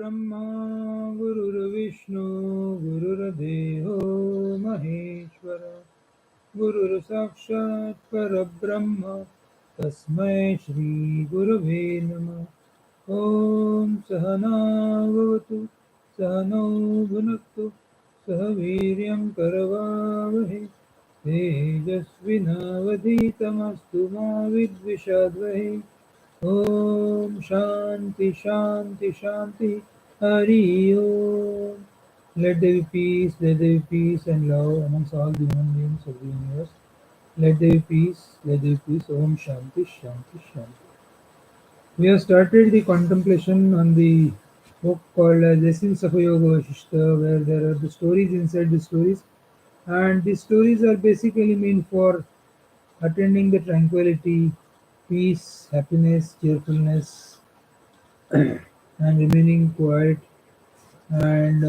Brahma Gururvishnu Gurudevo Maheshwara Guru Sakshat Parabrahma Tasmai Shri Gurave Namah. Om Sahana Bhavatu Sahano Bhunaktu Sahaviryam Karavavahe Tejasvinavadhitamastu Ma Vidvishadvahe. Om Shanti Shanti Shanti Hari Om. Let there be peace, let there be peace and love amongst all the human beings of the universe. Let there be peace, let there be peace. Om Shanti Shanti Shanti. We have started the contemplation on the book called as Essence of YOGAAVASISHTHA, where there are the stories inside the stories, and these stories are basically meant for attaining the tranquility, peace, happiness, cheerfulness, and remaining quiet and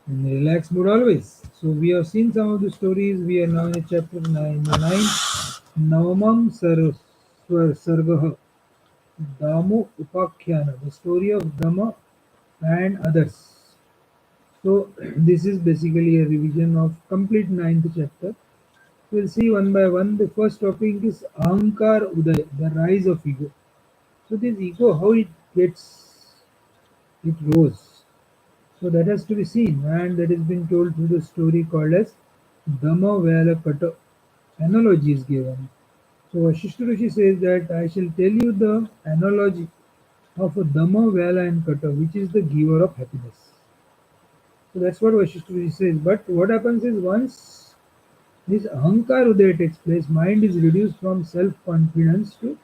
in relaxed mood always. So we have seen some of the stories. We are now in chapter 9, Navamam Sargaha, Damu Upakhyana, the story of Dhamma and others. So this is basically a revision of complete ninth chapter. We'll see one by one. The first topic is Ahankar Uday, the rise of ego. So this ego, how it rose. So that has to be seen, and that has been told through the story called as Dhamma Vala Kata. Analogy is given. So Vasishtha Rishi says that I shall tell you the analogy of a Dhamma, Vala and Kata, which is the giver of happiness. So that's what Vasishtha Rishi says. But what happens is once this Ahankar Udaya takes place, mind is reduced from self-confidence to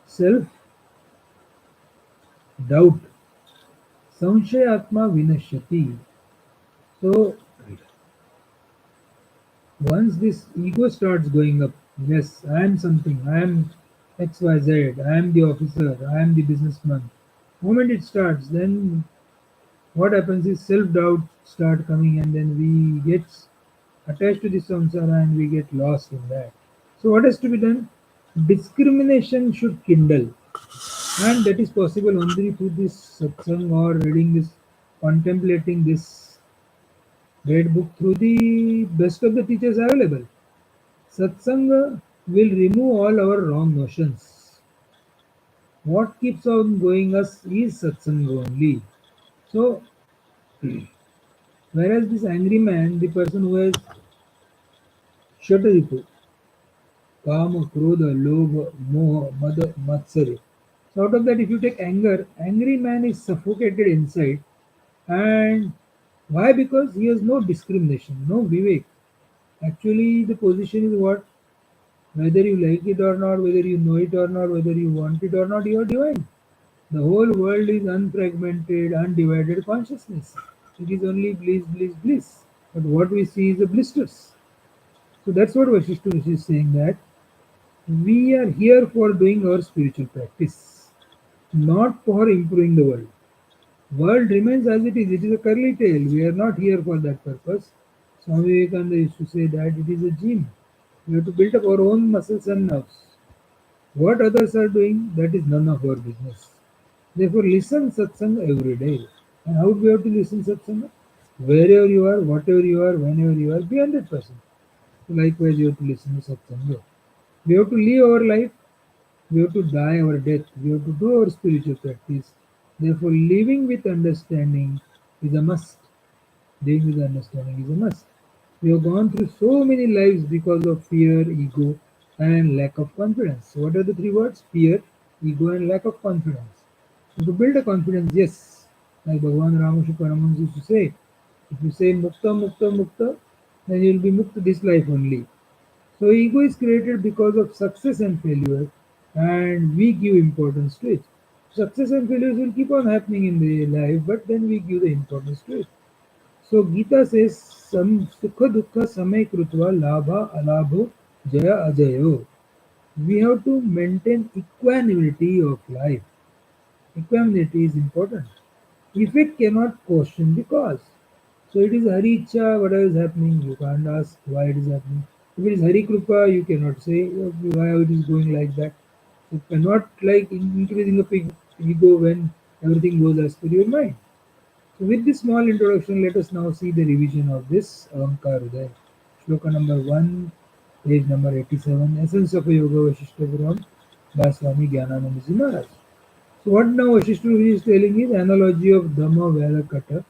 self-doubt. Samshayatma vinashyati. So once this ego starts going up, yes, I am something, I am XYZ, I am the officer, I am the businessman. Moment it starts, then what happens is self-doubt start coming, and then we get attached to the samsara and we get lost in that. So what has to be done? Discrimination should kindle, and that is possible only through this satsang or reading this, contemplating this great book through the best of the teachers available. Satsanga will remove all our wrong notions. What keeps on going us is satsanga only. So, whereas this angry man, the person who has shataripu, kama, krodha, lobha, moha, mada, matsarya. So out of that, if you take anger, angry man is suffocated inside. And why? Because he has no discrimination, no vivek. Actually, the position is what? Whether you like it or not, whether you know it or not, whether you want it or not, you are divine. The whole world is unfragmented, undivided consciousness. It is only bliss, bliss, bliss. But what we see is the blisters. So that's what Vasishtha is saying, that we are here for doing our spiritual practice, not for improving the world. World remains as it is. It is a curly tail. We are not here for that purpose. Swami Vivekananda used to say that it is a gym. We have to build up our own muscles and nerves. What others are doing, that is none of our business. Therefore, listen satsanga every day. And how do we have to listen satsanga? Wherever you are, whatever you are, whenever you are, be 100%. So likewise, you have to listen to satsanga. We have to live our life. We have to die our death. We have to do our spiritual practice. Therefore, living with understanding is a must. Living with understanding is a must. We have gone through so many lives because of fear, ego, and lack of confidence. So what are the three words? Fear, ego, and lack of confidence. So to build a confidence, yes, like Bhagavan Ramashu Paramahans used to say, if you say mukta, mukta, mukta, then you will be mukta this life only. So ego is created because of success and failure, and we give importance to it. Success and failures will keep on happening in the life, but then we give the importance to it. So Gita says, "Sam sukha dukkha samay krutva labha alabho jaya ajayo." We have to maintain equanimity of life. Equanimity is important. Effect cannot question the cause. So it is Hari Ichcha, whatever is happening, you can't ask why it is happening. If it is Hari Krupa, you cannot say why it is going like that. You cannot like increasing the ego when Everything goes as per your mind. So with this small introduction, let us now see the revision of this Ahankar Uday. Shloka number 1, page number 87, Essence of a Yoga Vasishtha from Swami Gyananandji Maharaj. So what now Vasishtha is telling is analogy of Dhamma Vela Kata,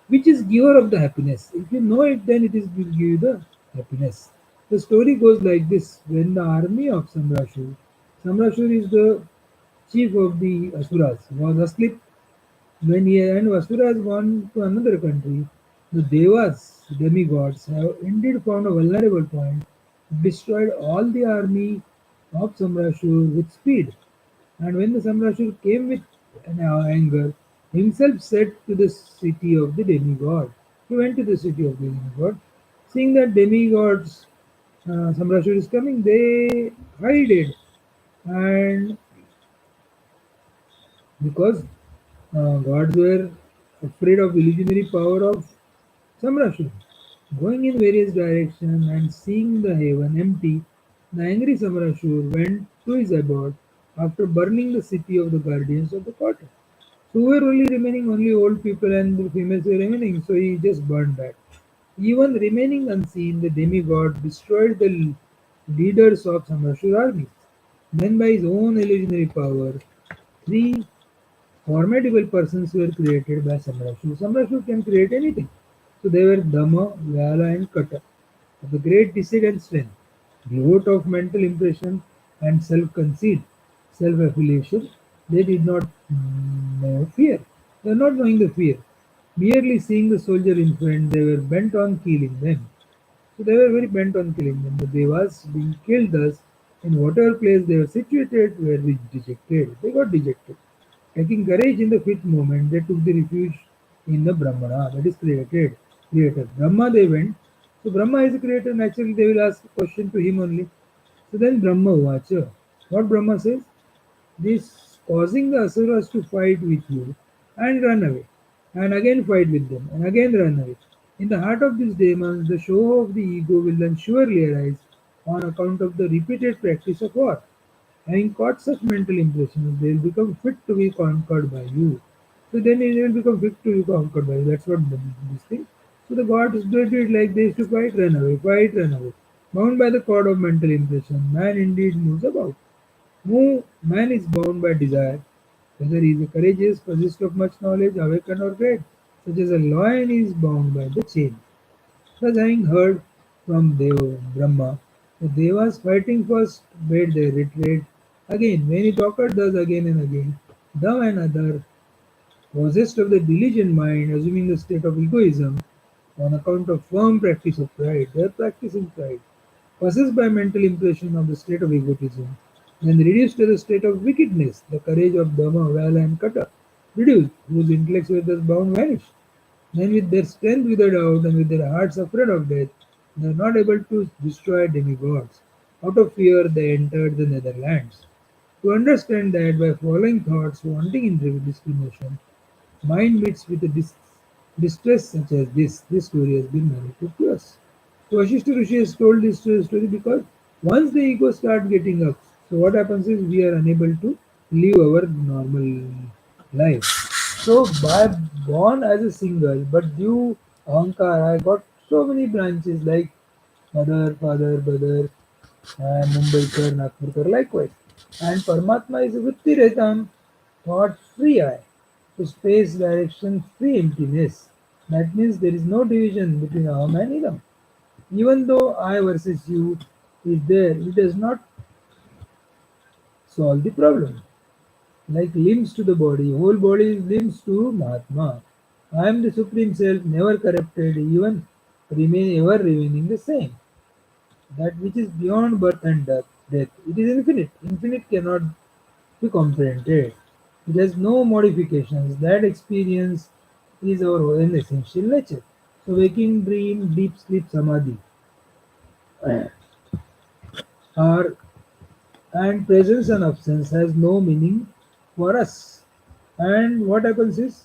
which is giver of the happiness. If you know it, then it is will give you the happiness. The story goes like this: when the army of Samrashur is the chief of the Asuras, was asleep when he and Asura has gone to another country. The Devas, demigods, have indeed found a vulnerable point, destroyed all the army of Samrashur with speed. And when the Samrashur came with an anger, himself said to the city of the demigod. He went to the city of the demigod. Seeing that demigods, Samrashur is coming, they hide it. And because gods were afraid of illusionary power of Samrashur, going in various directions and seeing the heaven empty, the angry Samrashur went to his abode after burning the city of the guardians of the quarter. So were only remaining only old people and the females were remaining, so he just burned that. Even remaining unseen, the demigod destroyed the leaders of Samrashur army. Then by his own illusionary power, three formidable persons were created by Samrashur. Samrashur can create anything. So they were Dhamma, Yalala and Kata. The great deceit and strength, devote of mental impression and self-conceit, self-affiliation, they did not know fear. They were not knowing the fear. Merely seeing the soldier in front, they were bent on killing them. So they were very bent on killing them. The Devas being killed thus, in whatever place they were situated, were dejected. They got dejected. Taking courage in the fifth moment, they took the refuge in the Brahmana, that is creator. Brahma they went. So Brahma is the creator, naturally they will ask a question to him only. So then Brahma Vacha. What Brahma says? This causing the asuras to fight with you and run away, and again fight with them, and again run away. In the heart of these demons, the show of the ego will then surely arise on account of the repeated practice of war. Having caught such mental impressions, they will become fit to be conquered by you. So then they will become fit to be conquered by you. That's what this thing. So the gods did it like this to fight, run away, fight, run away. Bound by the cord of mental impression, man indeed moves about. Man is bound by desire, whether he is courageous, possessed of much knowledge, awakened or great, such as a lion is bound by the chain. Thus having heard from Brahma, the Devas fighting first bade their retreat. Again, when he talked thus again and again, thou and other, possessed of the diligent mind, assuming the state of egoism, on account of firm practice of pride, they are practicing pride, possessed by mental impression of the state of egotism, then reduced to the state of wickedness, the courage of Dhamma, Vala and Kata, reduced, whose intellects were thus bound vanished. Then with their strength withered out and with their hearts afraid of death, they are not able to destroy demigods. Out of fear they entered the Netherlands. To understand that by following thoughts wanting in discrimination, mind meets with a distress such as this story has been narrated to us. So Vashishta Rishi has told this story because once the ego starts getting up, so what happens is we are unable to live our normal life. So by born as a single, but due Ahankar, I got so many branches like mother, father, brother, and Mumbaikar, Nagpurkar likewise. And Paramatma is a Vritti Retam, thought free eye. So space, direction, free emptiness. That means there is no division between Aham and Idam. Even though I versus you is there, it does not solve the problem. Like limbs to the body, whole body is limbs to Mahatma. I am the Supreme Self, never corrupted, even ever remaining the same. That which is beyond birth and death. It is infinite. Infinite cannot be comprehended. It has no modifications. That experience is our own essential nature. So waking dream, deep sleep, samadhi are and presence and absence has no meaning for us. And what happens is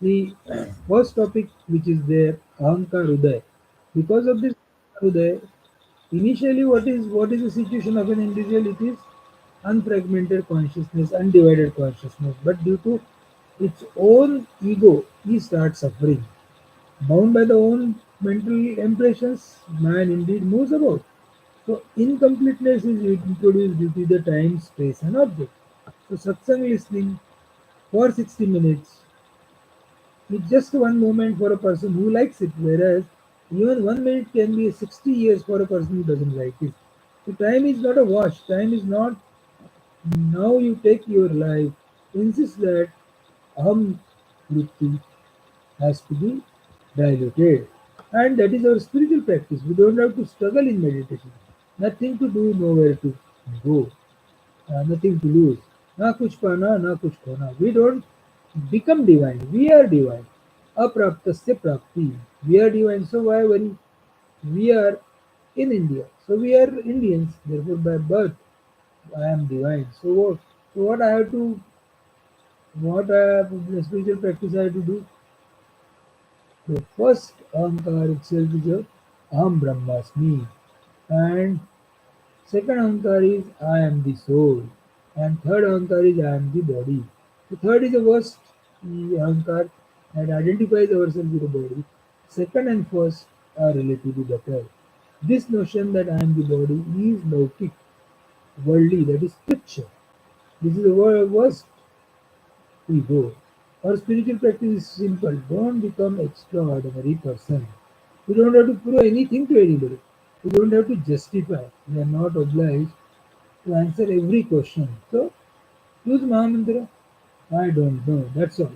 the first topic which is there, Ahankar Uday. Because of this Uday, initially what is the situation of an individual? It is unfragmented consciousness, undivided consciousness. But due to its own ego, he starts suffering. Bound by the own mental impressions, man indeed moves about. So incompleteness is introduced due to the time, space, and object. So satsang listening for 60 minutes is just one moment for a person who likes it, whereas even 1 minute can be 60 years for a person who doesn't like it. So time is not a wash. Time is not now you take your life. Insist that aham vritti has to be diluted. And that is our spiritual practice. We don't have to struggle in meditation. Nothing to do, nowhere to go. Nothing to lose. Na kuch pana, na kuch khona. We don't become divine. We are divine. Apraptasya prapti. We are divine. So why worry? We are in India. So we are Indians. Therefore, by birth, I am divine. So what? So what the spiritual practice I have to do? The first ahankar itself is a aham brahmasmi, and second ahankar is I am the soul, and third ahankar is I am the body. The third is the worst ahankar that identifies ourselves with the body. Second and first are relatively better. This notion that I am the body is laukik, worldly, that is picture. This is the worst ego. Our spiritual practice is simple. Don't become extraordinary person. We don't have to prove anything to anybody. We don't have to justify. We are not obliged to answer every question. So use Mahamantra. I don't know. That's all.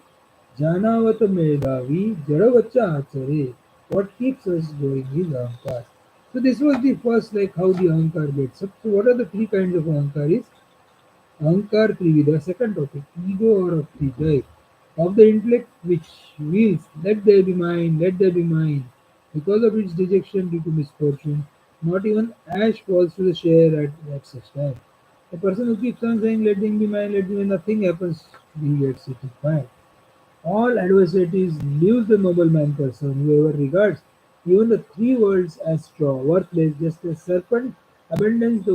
Janavata Medavi Jadavacha Achare. What keeps us going is Ahankar. So this was the first like how the Ahankar gets up. So what are the three kinds of Ahankar is? Ahankar Trivida, second topic, ego or of the life, of the intellect which wills, let there be mine, let there be mine. Because of its dejection due to misfortune, not even ash falls to the share at such time. A person who keeps on saying, let them be mine, let them be, nothing happens, he gets it fine. All adversities leaves the nobleman person, whoever regards even the three worlds as straw, worthless, just as serpent abandons the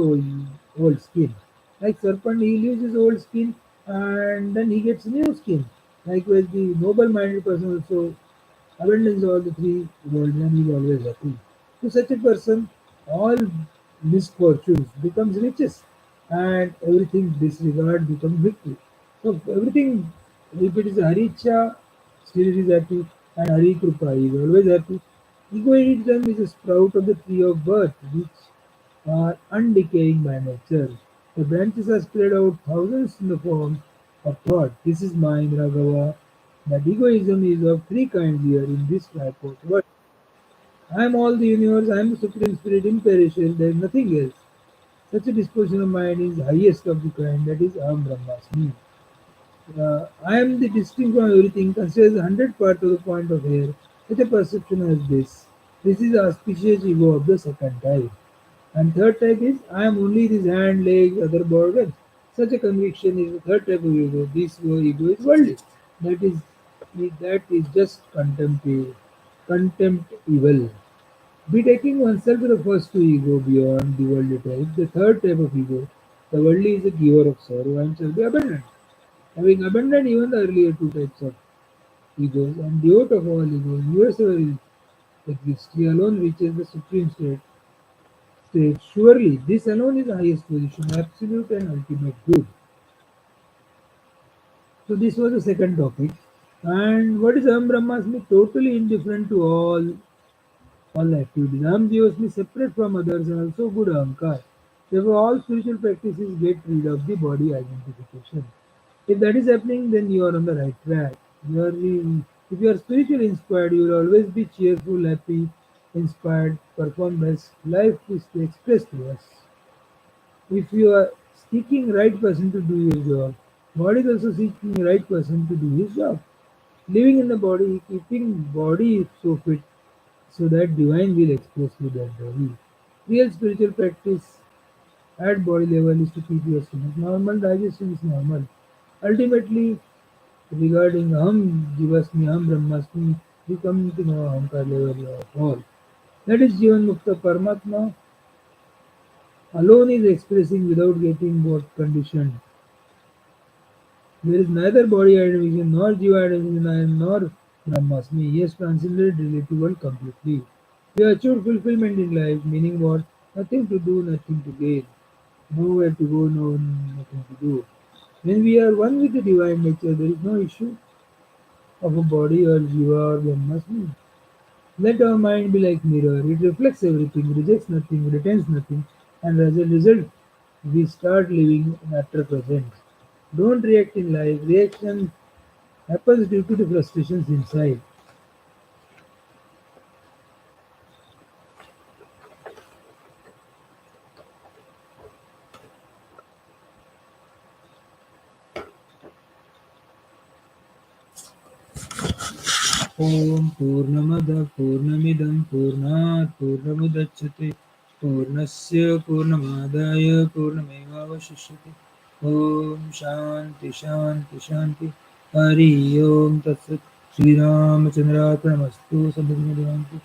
old skin. Like serpent, he leaves his old skin and then he gets new skin. Likewise, the noble-minded person also abandons all the three worlds and he is always happy. To such a person, all misfortunes becomes riches and everything disregard becomes victory. So everything, if it is Haricha, still it is happy, and Hari Krupa is always happy. Egoism is a sprout of the tree of birth, which are undecaying by nature. The branches are spread out thousands in the form of thought. This is mine, Raghava. That egoism is of three kinds here in this tripod. What? I am all the universe, I am the supreme spirit, imperishable, there is nothing else. Such a disposition of mind is highest of the kind, that is Aham Brahmasmi. I am the distinct from everything, considers 100 parts of the point of air. Such a perception as this. This is the auspicious ego of the second type. And third type is I am only this hand, leg, other organs. Such a conviction is the third type of ego. This ego is worldly. That is that is just contempt evil. Betaking oneself to the first two ego beyond the worldly type, the third type of ego, the worldly is a giver of sorrow and shall be abandoned. Having abandoned even the earlier two types of egos and devote of all egos, whoever exists, he alone reaches the supreme state. Surely, this alone is the highest position, absolute and ultimate good. So this was the second topic. And what is Aham Brahmasmi? Totally indifferent to all activities. Aham Jivasmi separate from others and also good Ahankar. Therefore, all spiritual practices get rid of the body identification. If that is happening, then you are on the right track. If you are spiritually inspired, you will always be cheerful, happy, inspired, perform best. Life is to express to us. If you are seeking right person to do your job, God is also seeking right person to do his job. Living in the body, keeping body so fit so that divine will express through that body. Real spiritual practice at body level is to keep your stomach normal, digestion is normal. Ultimately, regarding Aham Jivasmi, Aham Brahmasmi, we come to know Ahankar level of all. That is Jivan Mukta Paramatma alone is expressing without getting what conditioned. There is neither body identification, nor jiva identification, nor Brahmasmi. Yes, transcended relate to world completely. We achieved fulfillment in life, meaning what? Nothing to do, nothing to gain. Nowhere to go, nothing to do. When we are one with the divine nature, there is no issue of a body or jiva or Brahmasmi. Let our mind be like mirror. It reflects everything, rejects nothing, retains nothing, and as a result, we start living in utter presence. Don't react in life. Reaction happens due to the frustrations inside. Om Purnamada Purnamidam Purnat Purnamudachyate Purnasya Purnamadaya Purnamevavashishyate Om Shanti Shanti Shanti Hari Om Tatsat Sri Ramachandra Pramastu Sabhagna Devantu